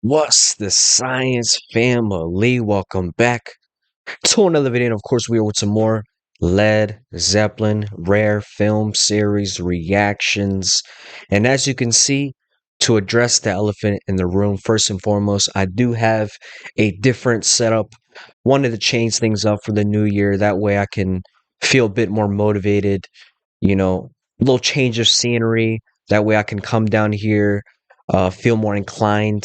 What's the science family? Welcome back to another video. And of course, we are with some more Led Zeppelin rare film series reactions. And as you can see, to address the elephant in the room, first and foremost, I do have a different setup. Wanted to change things up for the new year. That way I can feel a bit more motivated, a little change of scenery. That way I can come down here, feel more inclined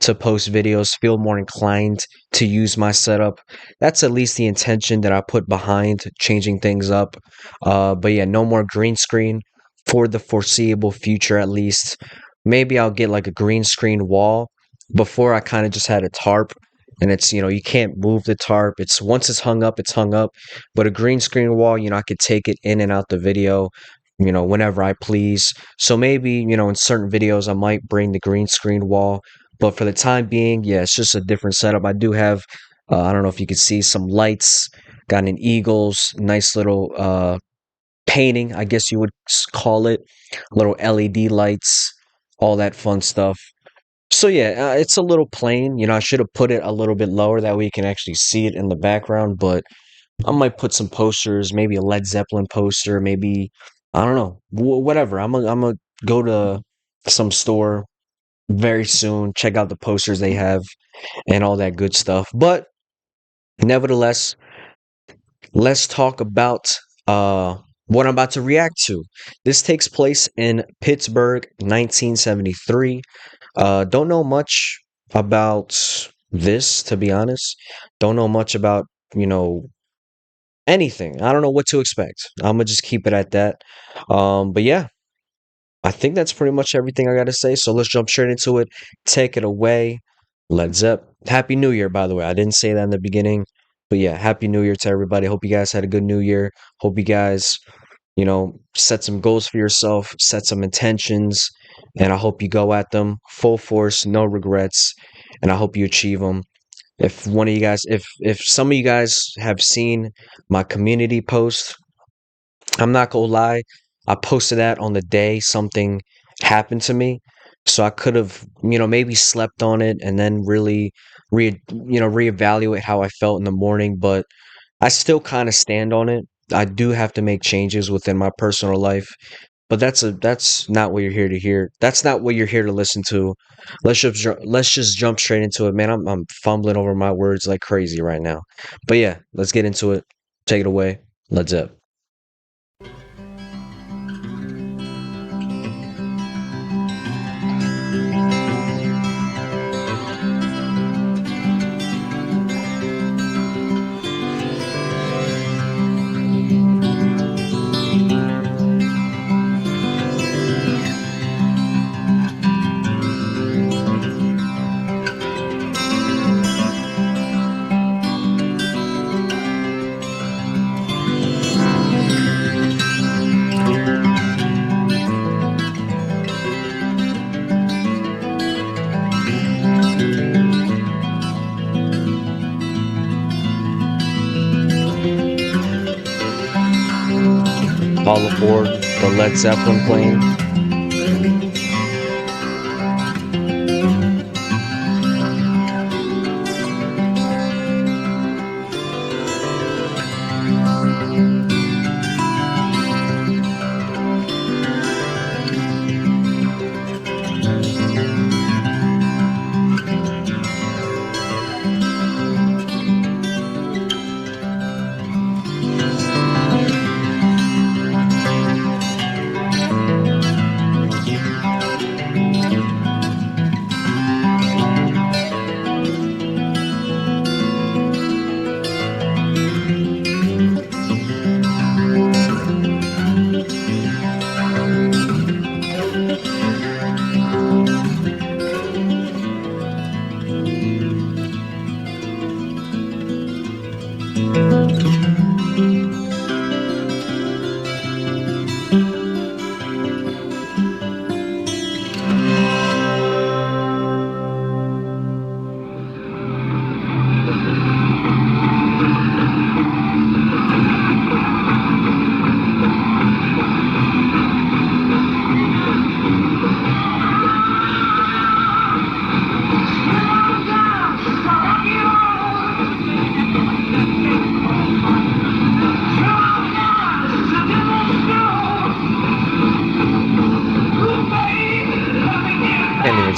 to post videos, feel more inclined to use my setup. That's at least the intention that I put behind changing things up. But yeah, no more green screen for the foreseeable future, at least. Maybe I'll get like a green screen wall. Before I kind of just had a tarp, and it's, you can't move the tarp. It's once it's hung up, it's hung up. But a green screen wall, I could take it in and out the video, whenever I please. So maybe, in certain videos, I might bring the green screen wall. But for the time being, yeah, it's just a different setup. I do have, I don't know if you can see some lights, got an Eagles, nice little painting, I guess you would call it, little LED lights, all that fun stuff. So yeah, it's a little plain. I should have put it a little bit lower that way you can actually see it in the background. But I might put some posters, maybe a Led Zeppelin poster, maybe I don't know, whatever. I'm gonna go to some store very soon, check out the posters they have and all that good stuff. But nevertheless, let's talk about what I'm about to react to. This takes place in Pittsburgh, 1973. Don't know much about this, to be honest. Don't know much about, you know, anything. I don't know what to expect. I'm gonna just keep it at that. But yeah, I think that's pretty much everything I gotta say. So let's jump straight into it. Take it away. Led Zepp. Happy New Year, by the way. I didn't say that in the beginning. But yeah, Happy New Year to everybody. Hope you guys had a good New Year. Hope you guys, set some goals for yourself, set some intentions, and I hope you go at them full force, no regrets, and I hope you achieve them. If one of you guys, if some of you guys have seen my community post, I'm not gonna lie, I posted that on the day something happened to me. So I could have, maybe slept on it and then really reevaluate how I felt in the morning, but I still kind of stand on it. I do have to make changes within my personal life, but that's not what you're here to hear. That's not what you're here to listen to. Let's just jump straight into it, man. I'm fumbling over my words like crazy right now. But yeah, let's get into it. Take it away. Let's up. All aboard the Led Zeppelin plane.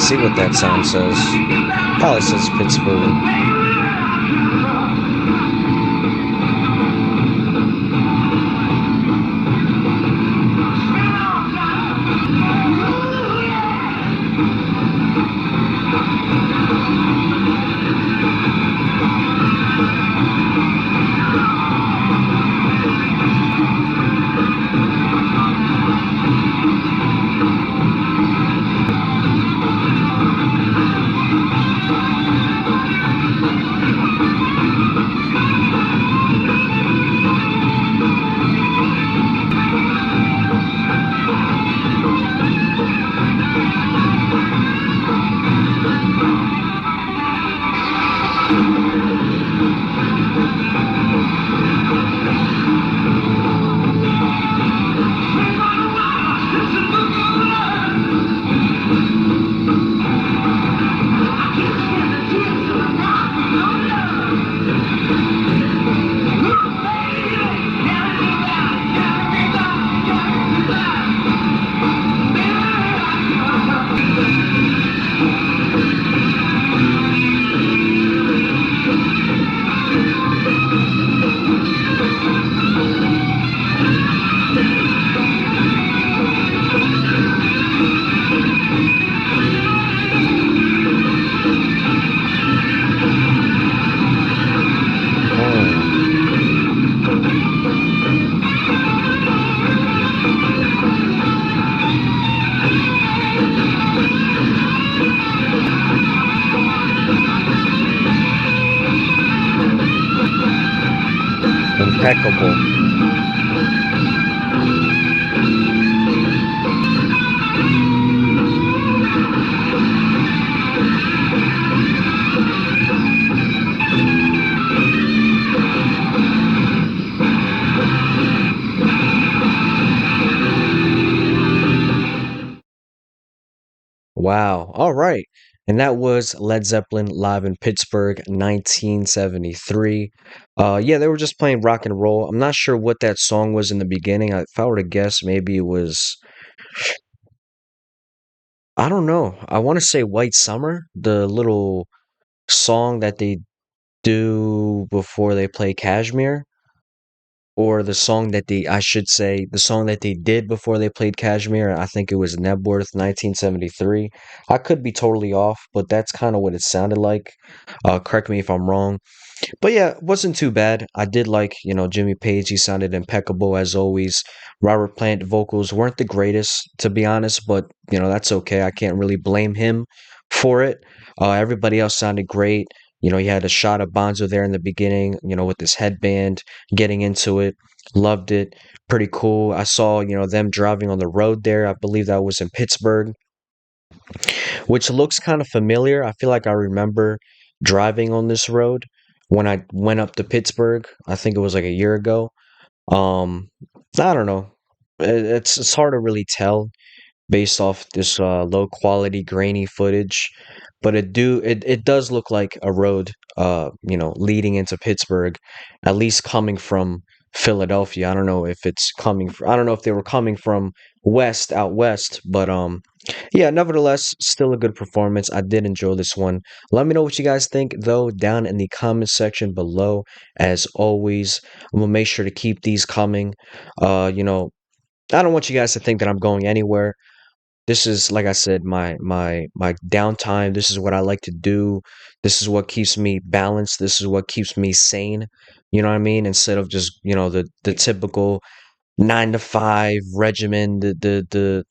see what that sign says. Probably says Pittsburgh. Hmm. Impeccable. Wow. All right. And that was Led Zeppelin live in Pittsburgh, 1973. Yeah, they were just playing rock and roll. I'm not sure what that song was in the beginning. If I were to guess, maybe it was, I don't know. I want to say White Summer, the little song that they do before they play Kashmir, or the song that I should say, the song that they did before they played Kashmir. I think it was Nebworth 1973. I could be totally off, but that's kind of what it sounded like. Correct me if I'm wrong. But yeah, it wasn't too bad. I did like, Jimmy Page. He sounded impeccable as always. Robert Plant vocals weren't the greatest, to be honest, but that's okay. I can't really blame him for it. Everybody else sounded great. You had a shot of Bonzo there in the beginning, with this headband, getting into it. Loved it. Pretty cool. I saw, them driving on the road there. I believe that was in Pittsburgh, which looks kind of familiar. I feel like I remember driving on this road when I went up to Pittsburgh. I think it was like a year ago. Um, I don't know. It's hard to really tell based off this low quality grainy footage, but it does look like a road leading into Pittsburgh, at least coming from Philadelphia. I don't know if it's coming I don't know if they were coming from out west, but yeah, nevertheless, still a good performance. I did enjoy this one. Let me know what you guys think though down in the comment section below. As always, I'm gonna make sure to keep these coming. I don't want you guys to think that I'm going anywhere. This is, like I said, my downtime. This is what I like to do. This is what keeps me balanced. This is what keeps me sane. You know what I mean? Instead of just, the typical 9 to 5 regimen, the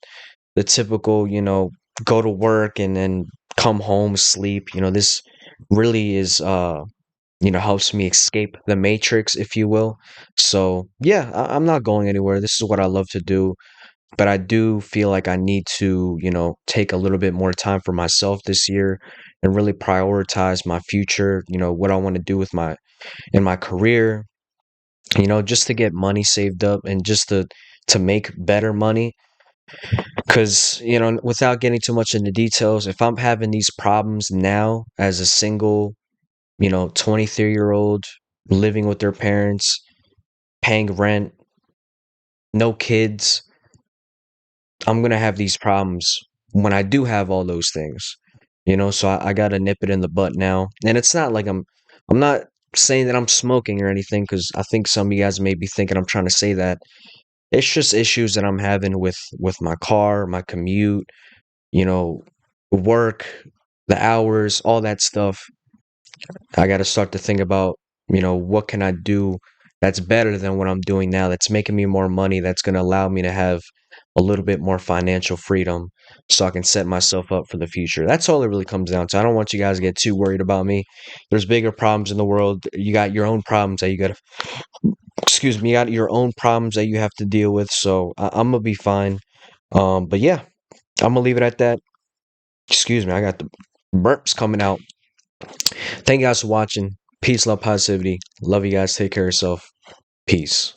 typical, go to work and then come home, sleep. This really is helps me escape the matrix, if you will. So yeah, I'm not going anywhere. This is what I love to do, but I do feel like I need to, take a little bit more time for myself this year and really prioritize my future, what I want to do with in my career, just to get money saved up and just to make better money. Cause, without getting too much into details, if I'm having these problems now as a single, 23-year-old living with their parents, paying rent, no kids, I'm gonna have these problems when I do have all those things. So I gotta nip it in the butt now. And it's not like I'm not saying that I'm smoking or anything, because I think some of you guys may be thinking I'm trying to say that. It's just issues that I'm having with my car, my commute, you know, work, the hours, all that stuff. I got to start to think about, what can I do that's better than what I'm doing now, that's making me more money, that's going to allow me to have a little bit more financial freedom so I can set myself up for the future. That's all it really comes down to. I don't want you guys to get too worried about me. There's bigger problems in the world. You got your own problems that you got to, excuse me, you got your own problems that you have to deal with. So I'm going to be fine. But yeah, I'm going to leave it at that. Excuse me, I got the burps coming out. Thank you guys for watching. Peace, love, positivity. Love you guys. Take care of yourself. Peace.